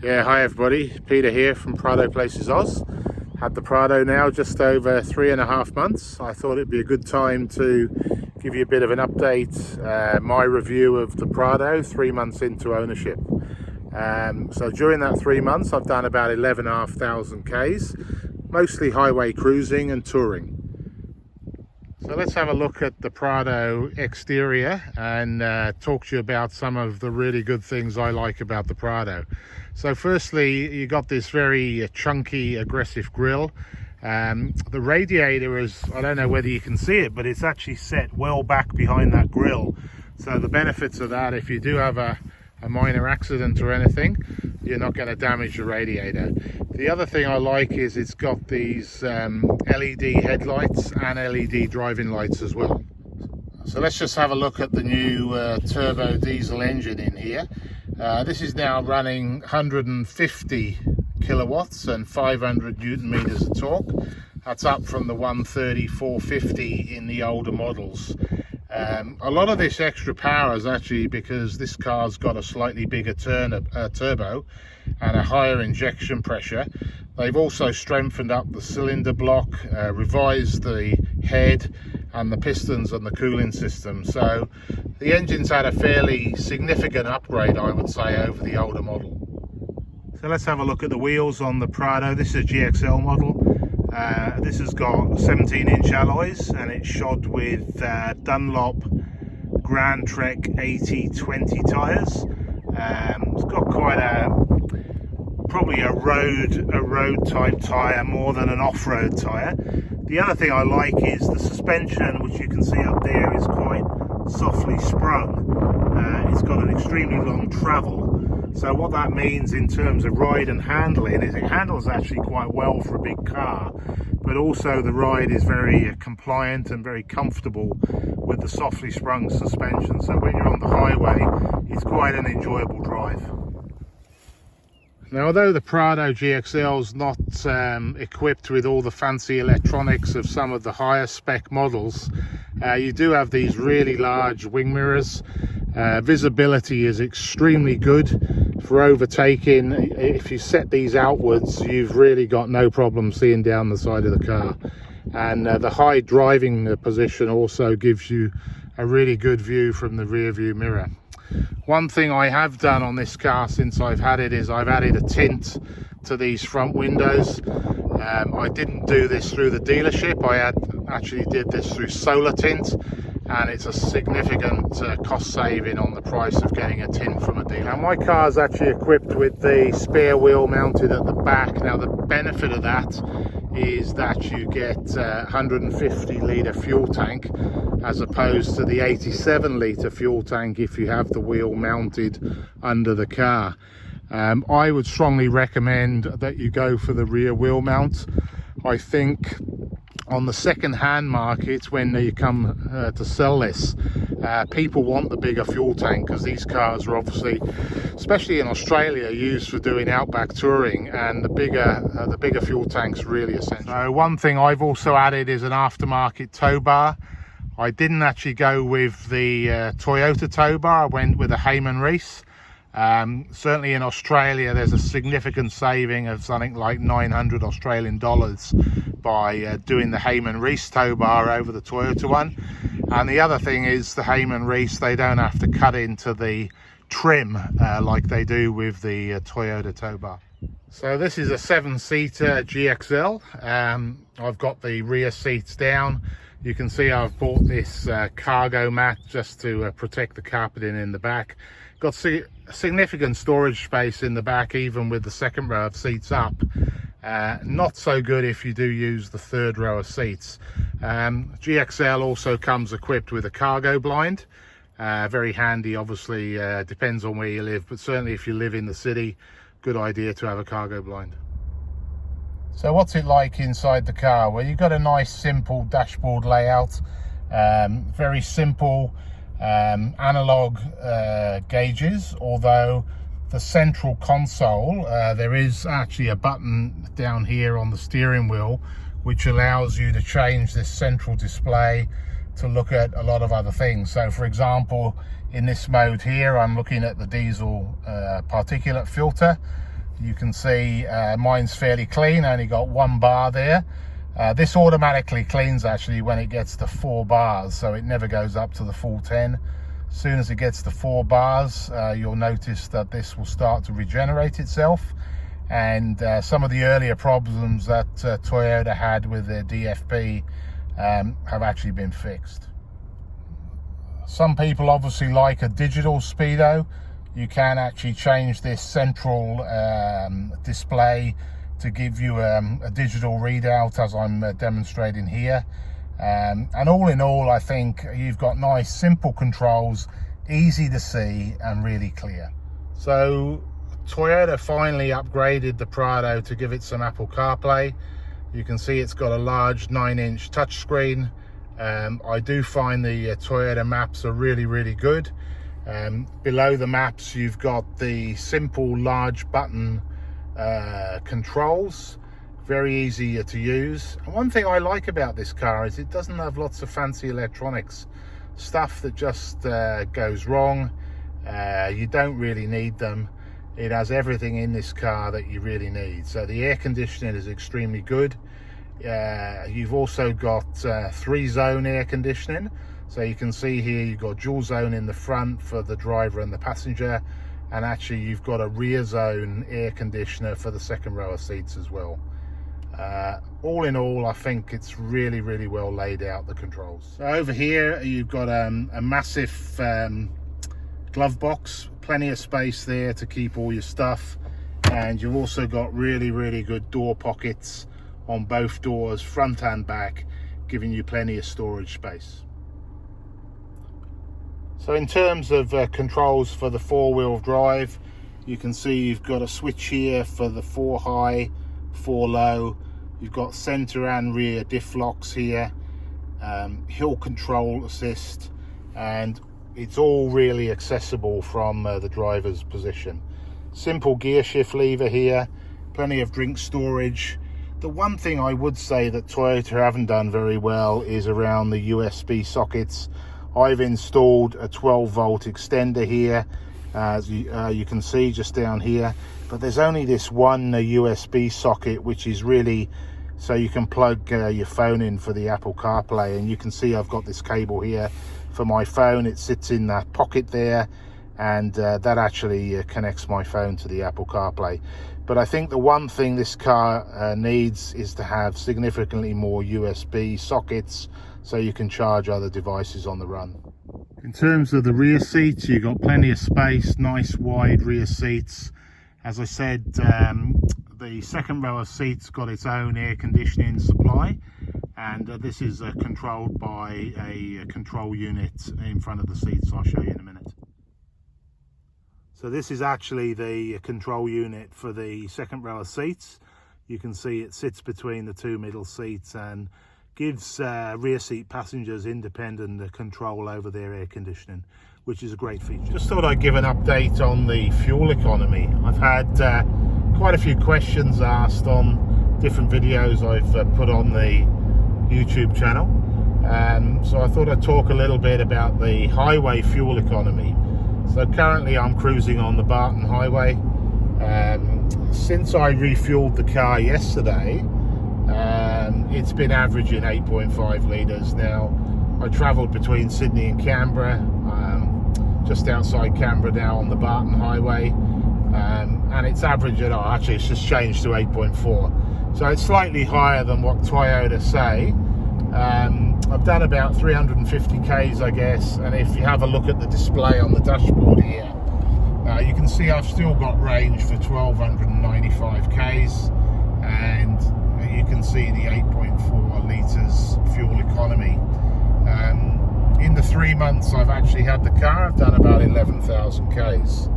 Yeah, hi everybody, Peter here from Prado Places Oz. Had the Prado now just over 3.5 months. I thought it'd be a good time to give you a bit of an update, my review of the Prado 3 months into ownership. So during that 3 months I've done about 11,500 Ks, mostly highway cruising and touring. So let's have a look at the Prado exterior and talk to you about some of the really good things I like about the Prado. So firstly, you got this very chunky, aggressive grille. The radiator is, I don't know whether you can see it, but it's actually set well back behind that grille. So the benefits of that, if you do have a minor accident or anything, you're not going to damage the radiator. The other thing I like is it's got these LED headlights and LED driving lights as well. So let's just have a look at the new turbo diesel engine in here. This is now running 150 kilowatts and 500 newton meters of torque. That's up from the 130, 450 in the older models. A lot of this extra power is actually because this car's got a slightly bigger turbo and a higher injection pressure. They've also strengthened up the cylinder block, revised the head and the pistons and the cooling system. So the engine's had a fairly significant upgrade, I would say, over the older model. So let's have a look at the wheels on the Prado. This is a GXL model. This has got 17-inch alloys and it's shod with Dunlop Grand Trek 80/20 tyres. It's got quite probably a road type tyre more than an off-road tyre. The other thing I like is the suspension, which you can see up there, is quite softly sprung. It's got an extremely long travel. So what that means in terms of ride and handling is it handles actually quite well for a big car, but also the ride is very compliant and very comfortable with the softly sprung suspension. So when you're on the highway, it's quite an enjoyable drive. Now, although the Prado GXL is not equipped with all the fancy electronics of some of the higher spec models, you do have these really large wing mirrors. Visibility is extremely good for overtaking. If you set these outwards, you've really got no problem seeing down the side of the car. And the high driving position also gives you a really good view from the rear view mirror. One thing I have done on this car since I've had it is I've added a tint to these front windows. I didn't do this through the dealership. I actually did this through solar tint, and it's a significant cost saving on the price of getting a tint from a dealer. Now, my car is actually equipped with the spare wheel mounted at the back. Now, the benefit of that is that you get 150 litre fuel tank as opposed to the 87 litre fuel tank if you have the wheel mounted under the car. I would strongly recommend that you go for the rear wheel mount. I think on the second-hand market, when you come to sell this, people want the bigger fuel tank because these cars are obviously, especially in Australia, used for doing outback touring, and the bigger fuel tank's really essential. So one thing I've also added is an aftermarket tow bar. I didn't actually go with the Toyota tow bar. I went with a Heyman Reese. Certainly in Australia there's a significant saving of something like 900 Australian dollars by doing the Heyman Reese tow bar over the Toyota one. And the other thing is the Heyman Reese, they don't have to cut into the trim like they do with the Toyota tow bar. So this is a 7-seater GXL. I've got the rear seats down. You can see I've bought this cargo mat just to protect the carpeting in the back. Got significant storage space in the back, even with the second row of seats up. Not so good if you do use the third row of seats. GXL also comes equipped with a cargo blind. Very handy, obviously, depends on where you live, but certainly if you live in the city, good idea to have a cargo blind. So what's it like inside the car? Well, you've got a nice simple dashboard layout, very simple analog gauges, although the central console, there is actually a button down here on the steering wheel which allows you to change this central display to look at a lot of other things. So for example, in this mode here, I'm looking at the diesel particulate filter. You can see mine's fairly clean, only got 1 bar there. This automatically cleans actually when it gets to 4 bars, so it never goes up to the full 10. As soon as it gets to 4 bars, you'll notice that this will start to regenerate itself. And some of the earlier problems that Toyota had with their DFB have actually been fixed. Some people obviously like a digital speedo. You can actually change this central display to give you a digital readout, as I'm demonstrating here. And all in all, I think you've got nice simple controls, easy to see and really clear. So Toyota finally upgraded the Prado to give it some Apple CarPlay. You can see it's got a large 9-inch touchscreen. I do find the Toyota maps are really good. Below the maps, you've got the simple large button controls, very easy to use. And one thing I like about this car is it doesn't have lots of fancy electronics, stuff that just goes wrong. You don't really need them. It has everything in this car that you really need. So the air conditioning is extremely good. You've also got 3-zone air conditioning. So you can see here you've got dual zone in the front for the driver and the passenger, and actually you've got a rear zone air conditioner for the second row of seats as well. All in all, I think it's really well laid out, the controls. So over here you've got a massive glove box, plenty of space there to keep all your stuff, and you've also got really good door pockets on both doors, front and back, giving you plenty of storage space. So in terms of controls for the 4-wheel drive, you can see you've got a switch here for the 4 high, 4 low. You've got center and rear diff locks here, hill control assist, and it's all really accessible from the driver's position. Simple gear shift lever here, plenty of drink storage. The one thing I would say that Toyota haven't done very well is around the USB sockets. I've installed a 12-volt extender here, as you can see just down here, but there's only this one USB socket, which is really so you can plug your phone in for the Apple CarPlay. And you can see I've got this cable here for my phone. It sits in that pocket there, and that actually connects my phone to the Apple CarPlay. But I think the one thing this car needs is to have significantly more USB sockets so you can charge other devices on the run. In terms of the rear seats, you've got plenty of space, nice wide rear seats. As I said, the second row of seats got its own air conditioning supply, and this is controlled by a control unit in front of the seats. I'll show you in a minute. So this is actually the control unit for the second row of seats. You can see it sits between the 2 middle seats and gives rear seat passengers independent control over their air conditioning, which is a great feature. Just thought I'd give an update on the fuel economy. I've had quite a few questions asked on different videos I've put on the YouTube channel. So I thought I'd talk a little bit about the highway fuel economy. So currently I'm cruising on the Barton Highway. Since I refueled the car yesterday, it's been averaging 8.5 litres. Now, I travelled between Sydney and Canberra, just outside Canberra now on the Barton Highway, and it's averaging, actually it's just changed to 8.4. So it's slightly higher than what Toyota say. I've done about 350 Ks, I guess, and if you have a look at the display on the dashboard here, you can see I've still got range for 1295 Ks, and you can see the 8.4 litres fuel economy. In the 3 months I've actually had the car, I've done about 11,000 Ks.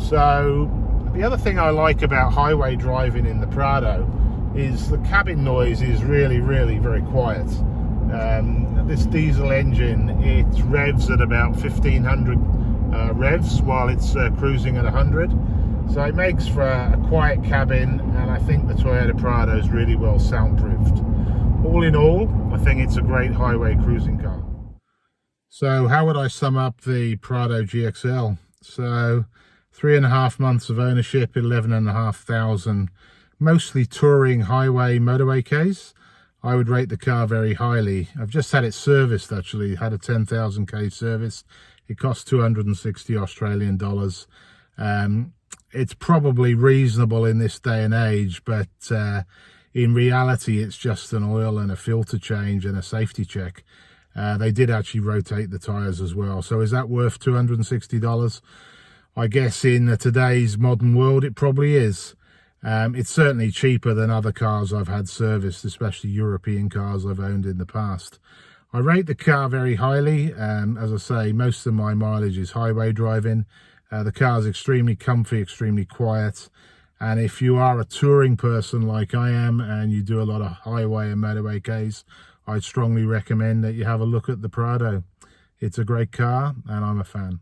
So the other thing I like about highway driving in the Prado is the cabin noise is really very quiet. This diesel engine, it revs at about 1500 revs while it's cruising at 100. So it makes for a quiet cabin, and I think the Toyota Prado is really well soundproofed. All in all, I think it's a great highway cruising car. So how would I sum up the Prado GXL? So 3.5 months of ownership, 11,500, mostly touring, highway, motorway Ks. I would rate the car very highly. I've just had it serviced, actually. Had a 10,000 K service. It cost 260 Australian dollars. It's probably reasonable in this day and age, but in reality, it's just an oil and a filter change and a safety check. They did actually rotate the tires as well. So is that worth $260? I guess in today's modern world, it probably is. It's certainly cheaper than other cars I've had serviced, especially European cars I've owned in the past. I rate the car very highly. As I say, most of my mileage is highway driving. The car's extremely comfy, extremely quiet. And if you are a touring person like I am and you do a lot of highway and motorway Ks, I'd strongly recommend that you have a look at the Prado. It's a great car and I'm a fan.